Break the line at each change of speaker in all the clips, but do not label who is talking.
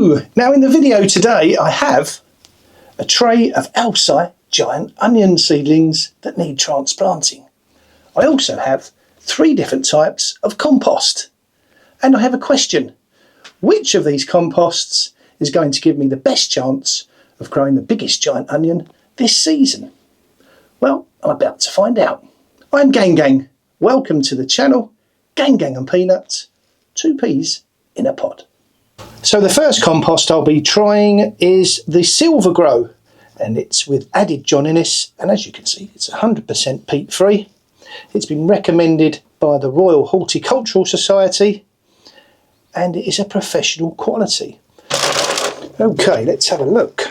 Hello! Now in the video today I have a tray of Alsi giant onion seedlings that need transplanting. I also have 3 different types of compost. And I have a question. Which of these composts is going to give me the best chance of growing the biggest giant onion this season? Well, I'm about to find out. I'm Gang Gang. Welcome to the channel, Gang Gang and Peanuts, 2 peas in a pod. So the first compost I'll be trying is the Sylva grow, and it's with added John Innes, and as you can see it's 100% peat free. It's been recommended by the Royal Horticultural Society and it is a professional quality. Okay, let's have a look.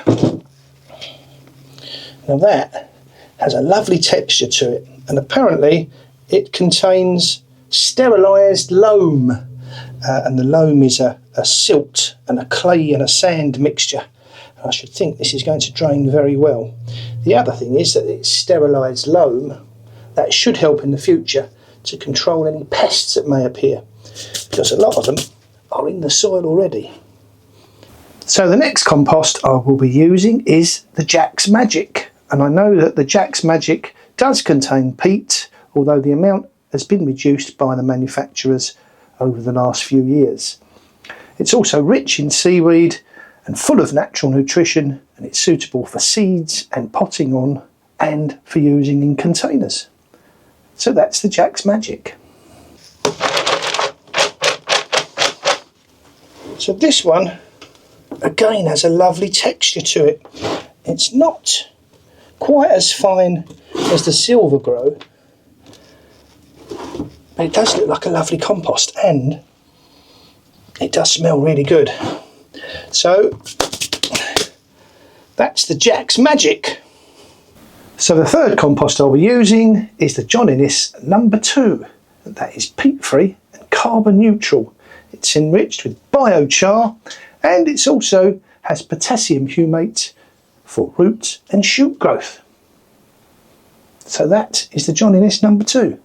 Now that has a lovely texture to it, and apparently it contains sterilised loam, and the loam is a silt and a clay and a sand mixture. I should think this is going to drain very well. The other thing is that it's sterilised loam. That should help in the future to control any pests that may appear, because a lot of them are in the soil already. So the next compost I will be using is the Jack's Magic, and I know that the Jack's Magic does contain peat, although the amount has been reduced by the manufacturers over the last few years. It's also rich in seaweed and full of natural nutrition, and it's suitable for seeds and potting on and for using in containers. So that's the Jack's Magic. So this one again has a lovely texture to it. It's not quite as fine as the Sylva grow, but it does look like a lovely compost, and it does smell really good. So that's the Jack's Magic. So the third compost I'll be using is the John Innes No2. That is peat free and carbon neutral. It's enriched with biochar, and it also has potassium humate for root and shoot growth. So that is the John Innes No2.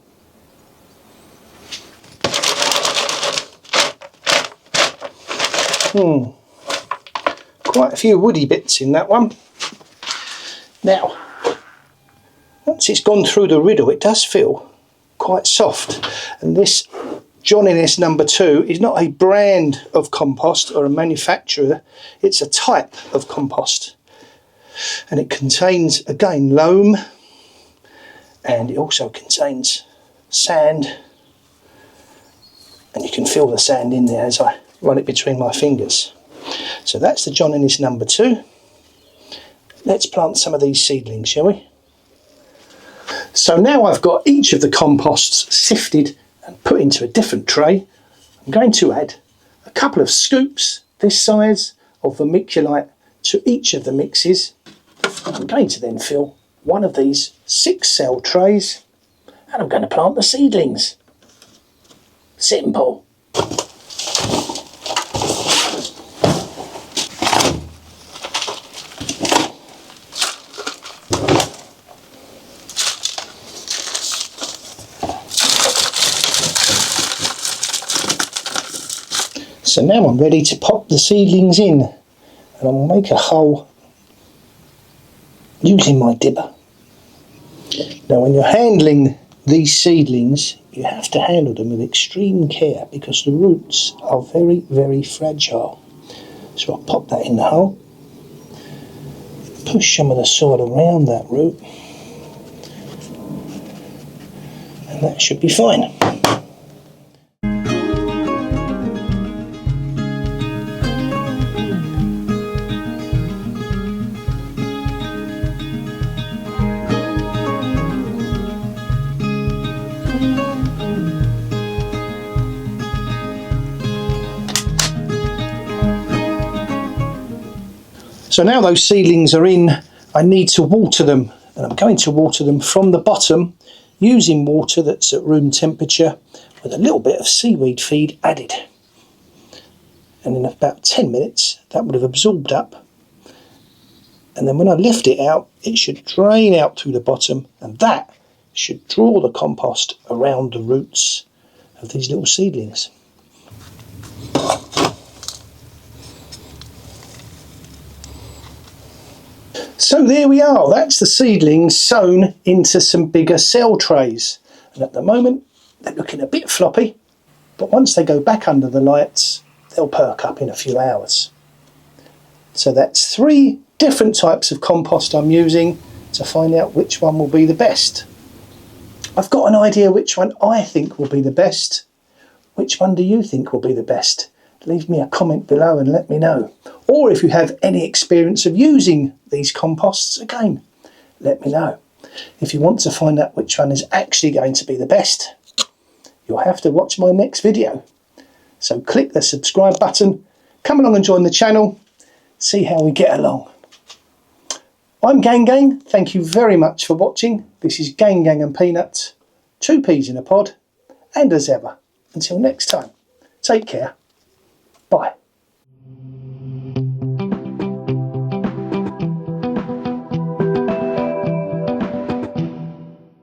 Quite a few woody bits in that one. Now, once it's gone through the riddle, it does feel quite soft, and this John Innes No2 is not a brand of compost or a manufacturer, it's a type of compost, and it contains again loam, and it also contains sand, and you can feel the sand in there as I run it between my fingers. So that's the John Innes No2. Let's plant some of these seedlings, shall we? So now I've got each of the composts sifted and put into a different tray. I'm going to add a couple of scoops this size of vermiculite to each of the mixes. I'm going to then fill one of these 6-cell trays, and I'm going to plant the seedlings. Simple. So now I'm ready to pop the seedlings in, and I'll make a hole using my dibber. Now when you're handling these seedlings, you have to handle them with extreme care because the roots are very, very fragile. So I'll pop that in the hole, push some of the soil around that root, and that should be fine. So now those seedlings are in, I need to water them, and I'm going to water them from the bottom using water that's at room temperature with a little bit of seaweed feed added. And in about 10 minutes that would have absorbed up, and then when I lift it out it should drain out through the bottom, and that should draw the compost around the roots of these little seedlings. So there we are, that's the seedlings sown into some bigger cell trays. And at the moment, they're looking a bit floppy, but once they go back under the lights, they'll perk up in a few hours. So that's 3 different types of compost I'm using to find out which one will be the best. I've got an idea which one I think will be the best. Which one do you think will be the best? Leave me a comment below and let me know. Or if you have any experience of using these composts, again, let me know. If you want to find out which one is actually going to be the best, you'll have to watch my next video. So click the subscribe button, come along and join the channel, see how we get along. I'm Gang, thank you very much for watching. This is Gang and Peanuts, 2 peas in a pod, and as ever, until next time, take care, bye.